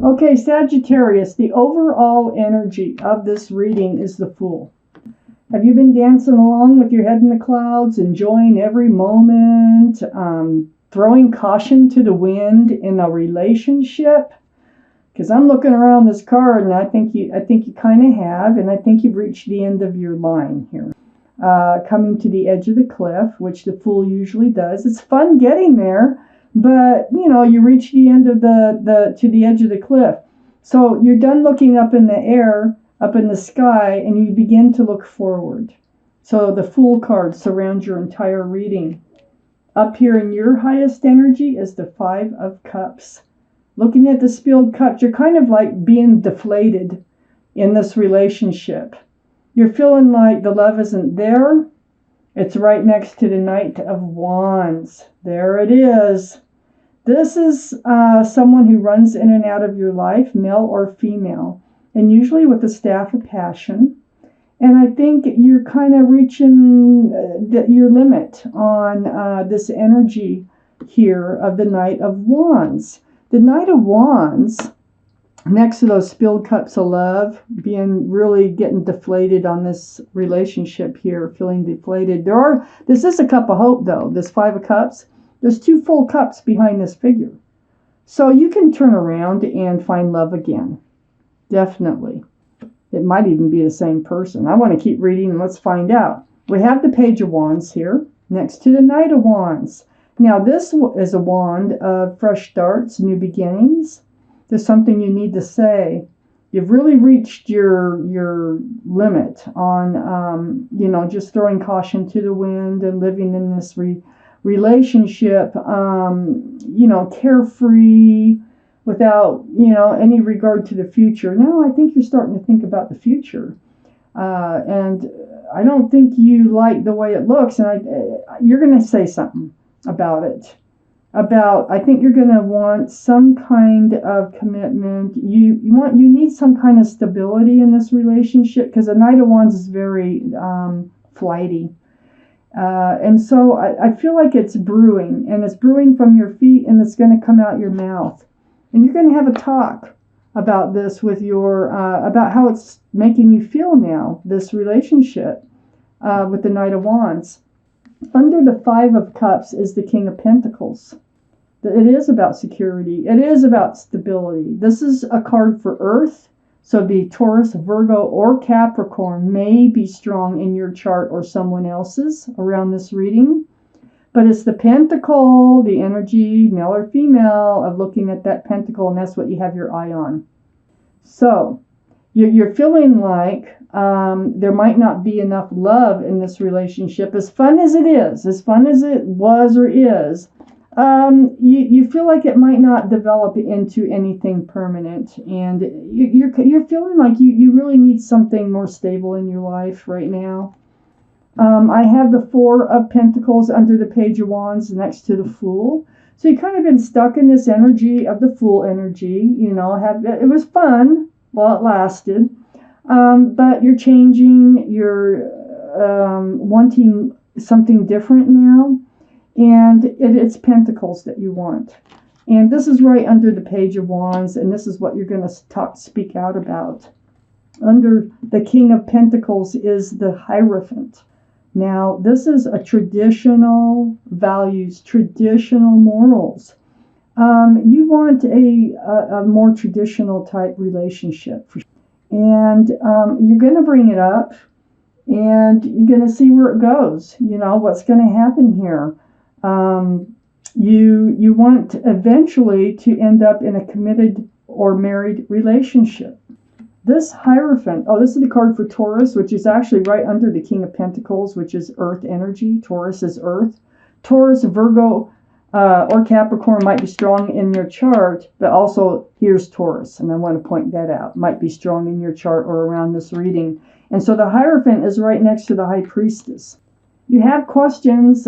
Okay, Sagittarius, the overall energy of this reading is the Fool. Have you been dancing along with your head in the clouds, enjoying every moment, throwing caution to the wind in a relationship? Because I'm looking around this card, and I think you kind of have, and I think you've reached the end of your line here. Coming to the edge of the cliff, which the Fool usually does. It's fun getting there, but you reach the end of to the edge of the cliff. So you're done looking up in the air, up in the sky, and you begin to look forward. So the Fool card surrounds your entire reading. Up here in your highest energy is the Five of Cups. Looking at the spilled cups, you're kind of like being deflated in this relationship. You're feeling like the love isn't there. It's right next to the Knight of Wands. There it is. This is someone who runs in and out of your life, male or female, and usually with the Staff of Passion. And I think you're kind of reaching your limit on this energy here of the Knight of Wands. The Knight of Wands, next to those spilled cups of love, really getting deflated on this relationship here, feeling deflated. This is a cup of hope, though, this Five of Cups. There's two full cups behind this figure. So you can turn around and find love again. Definitely. It might even be the same person. I want to keep reading and let's find out. We have the Page of Wands here, next to the Knight of Wands. Now this is a wand of fresh starts, new beginnings. There's something you need to say. You've really reached your limit on, just throwing caution to the wind and living in this relationship, carefree, without, any regard to the future. Now I think you're starting to think about the future. And I don't think you like the way it looks. And you're going to say something about it. I think you're going to want some kind of commitment. You need some kind of stability in this relationship, because the Knight of Wands is very flighty. And so I feel like it's brewing, and it's brewing from your feet, and it's going to come out your mouth. And you're going to have a talk about this with about how it's making you feel now, this relationship with the Knight of Wands. Under the Five of Cups is the King of Pentacles. It is about security. It is about stability. This is a card for Earth. So the Taurus, Virgo, or Capricorn may be strong in your chart or someone else's around this reading. But it's the pentacle, the energy, male or female, of looking at that pentacle, and that's what you have your eye on. So you're feeling like there might not be enough love in this relationship. As fun as it is, as fun as it was or is, you feel like it might not develop into anything permanent, and you're feeling like you really need something more stable in your life right now. I have the Four of Pentacles under the Page of Wands next to the Fool. So you've kind of been stuck in this energy of the Fool energy. It was fun while it lasted, but you're changing. You're wanting something different now. And it's Pentacles that you want. And this is right under the Page of Wands, and this is what you're going to speak out about. Under the King of Pentacles is the Hierophant. Now, this is a traditional values, traditional morals. You want a more traditional type relationship. And you're going to bring it up, and you're going to see where it goes. What's going to happen here. You want eventually to end up in a committed or married relationship. This Hierophant, this is the card for Taurus, which is actually right under the King of Pentacles, which is Earth energy. Taurus is Earth. Taurus, Virgo, or Capricorn might be strong in your chart, but also here's Taurus, and I want to point that out. Might be strong in your chart or around this reading. And so the Hierophant is right next to the High Priestess. You have questions.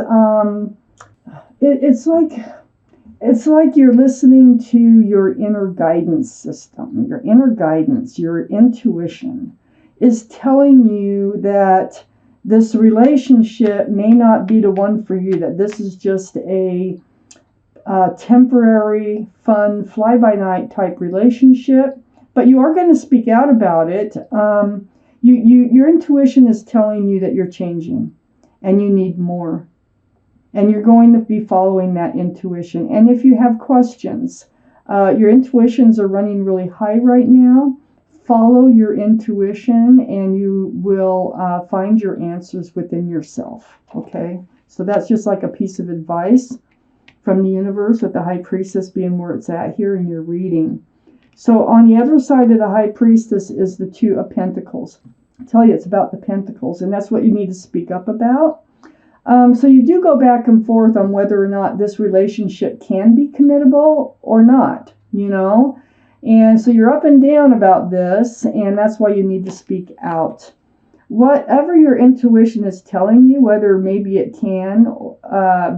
It's like you're listening to your inner guidance system. Your inner guidance, your intuition is telling you that this relationship may not be the one for you, that this is just a temporary, fun, fly-by-night type relationship, but you are going to speak out about it. Your intuition is telling you that you're changing and you need more. And you're going to be following that intuition. And if you have questions, your intuitions are running really high right now, follow your intuition and you will find your answers within yourself. Okay? So that's just like a piece of advice from the universe, with the High Priestess being where it's at here in your reading. So on the other side of the High Priestess is the Two of Pentacles. I tell you, it's about the Pentacles, and that's what you need to speak up about. So you do go back and forth on whether or not this relationship can be committable or not, you know. And so you're up and down about this, and that's why you need to speak out. Whatever your intuition is telling you, whether maybe it can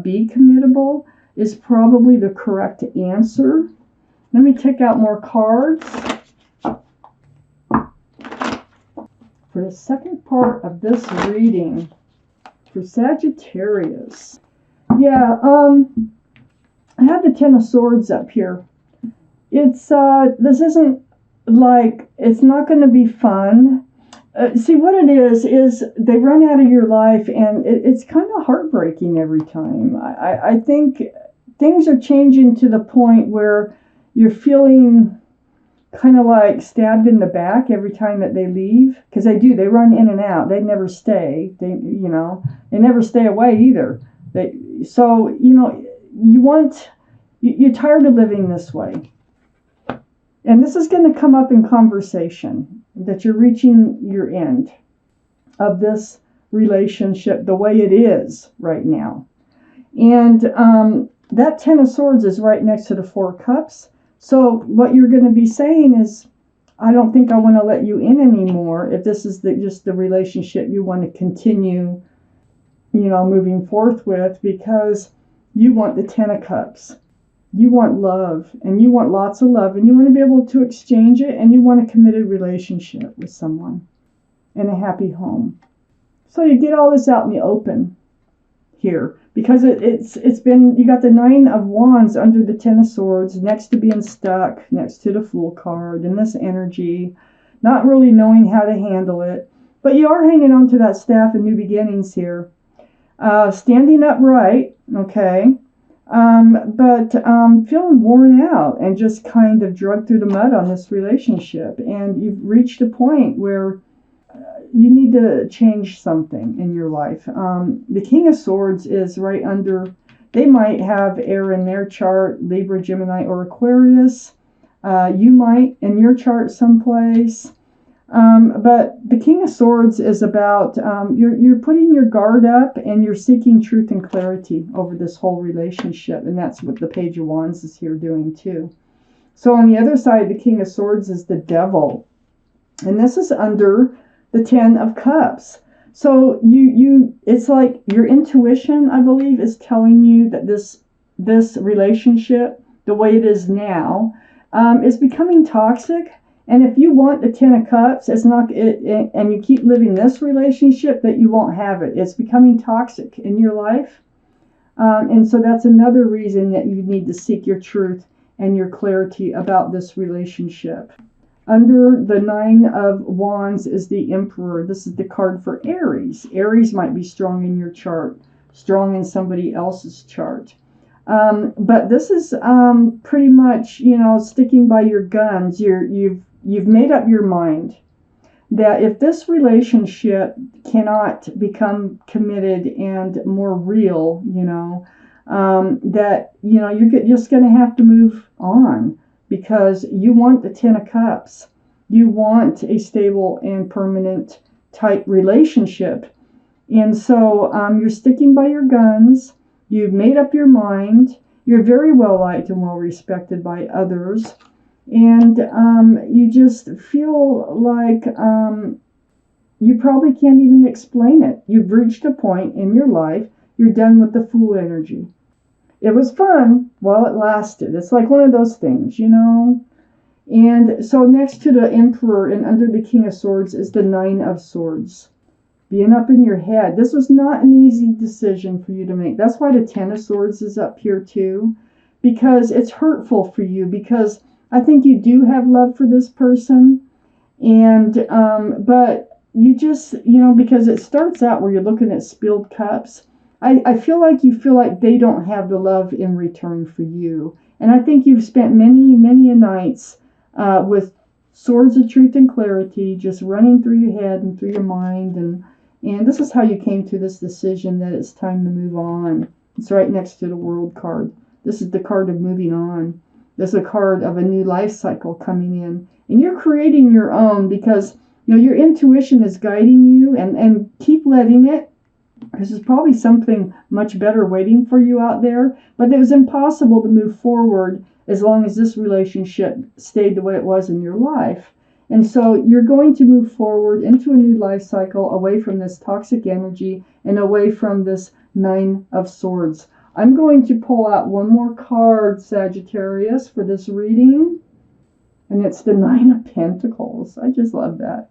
be committable, is probably the correct answer. Let me take out more cards. For the second part of this reading, for Sagittarius. Yeah, I have the Ten of Swords up here. It's, this isn't like, it's not going to be fun. See, what it is they run out of your life, and it's kind of heartbreaking every time. I think things are changing to the point where you're feeling kind of like stabbed in the back every time that they leave, because they run in and out. They never stay. They never stay away either. So you're tired of living this way, and this is going to come up in conversation, that you're reaching your end of this relationship the way it is right now. And that Ten of Swords is right next to the Four of Cups. So what you're going to be saying is, I don't think I want to let you in anymore if this is just the relationship you want to continue, moving forth with, because you want the Ten of Cups. You want love, and you want lots of love, and you want to be able to exchange it, and you want a committed relationship with someone and a happy home. So you get all this out in the open here, because it's been, you got the Nine of Wands under the Ten of Swords, next to being stuck, next to the Fool card, and this energy, not really knowing how to handle it. But you are hanging on to that staff and new beginnings here. Standing upright, okay, but feeling worn out and just kind of dragged through the mud on this relationship. And you've reached a point where you need to change something in your life. The King of Swords is right under, they might have air in their chart, Libra, Gemini, or Aquarius. You might in your chart someplace. But the King of Swords is about, you're putting your guard up and you're seeking truth and clarity over this whole relationship. And that's what the Page of Wands is here doing too. So on the other side, the King of Swords is the Devil. And this is under the Ten of Cups. So it's like your intuition, I believe, is telling you that this relationship, the way it is now, is becoming toxic. And if you want the Ten of Cups, it's not and you keep living this relationship, that you won't have it. It's becoming toxic in your life. And so that's another reason that you need to seek your truth and your clarity about this relationship. Under the Nine of Wands is the Emperor. This is the card for Aries. Aries might be strong in your chart, strong in somebody else's chart. But this is pretty much, sticking by your guns. You've made up your mind that if this relationship cannot become committed and more real, that, you're just going to have to move on, because you want the Ten of Cups. You want a stable and permanent type relationship. And so you're sticking by your guns. You've made up your mind. You're very well liked and well respected by others. And you just feel like you probably can't even explain it. You've reached a point in your life, you're done with the Fool energy. It was fun while it lasted. It's like one of those things, And so next to the Emperor and under the King of Swords is the Nine of Swords. Being up in your head. This was not an easy decision for you to make. That's why the Ten of Swords is up here too. because it's hurtful for you, because I think you do have love for this person. And but you just, because it starts out where you're looking at spilled cups. I feel like you feel like they don't have the love in return for you. And I think you've spent many, many a nights with swords of truth and clarity just running through your head and through your mind. And this is how you came to this decision that it's time to move on. It's right next to the World card. This is the card of moving on. This is a card of a new life cycle coming in. And you're creating your own, because your intuition is guiding you, and keep letting it, because there's probably something much better waiting for you out there. But it was impossible to move forward as long as this relationship stayed the way it was in your life. And so you're going to move forward into a new life cycle, away from this toxic energy and away from this Nine of Swords. I'm going to pull out one more card, Sagittarius, for this reading. And it's the Nine of Pentacles. I just love that.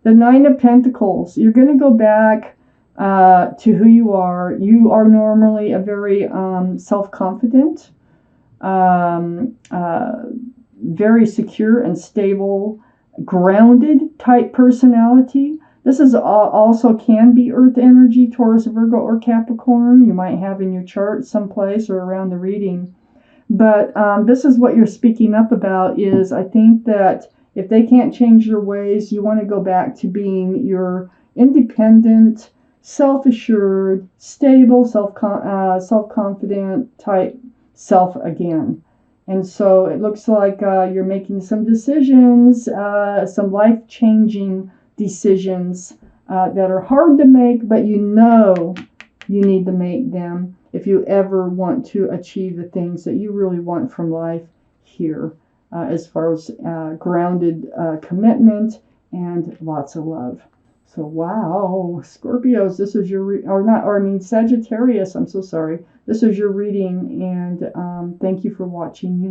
The Nine of Pentacles. You're going to go back to who you are. You are normally a very self-confident, very secure and stable, grounded type personality. This is also can be Earth energy, Taurus, Virgo, or Capricorn. You might have in your chart someplace or around the reading. But this is what you're speaking up about. Is I think that if they can't change their ways, you want to go back to being your independent, self-assured, stable, self-confident type self again. And so it looks like you're making some decisions, some life-changing decisions that are hard to make, but you need to make them if you ever want to achieve the things that you really want from life here, as far as grounded commitment and lots of love. So, wow, Scorpios, this is your, Sagittarius, I'm so sorry. This is your reading, and thank you for watching.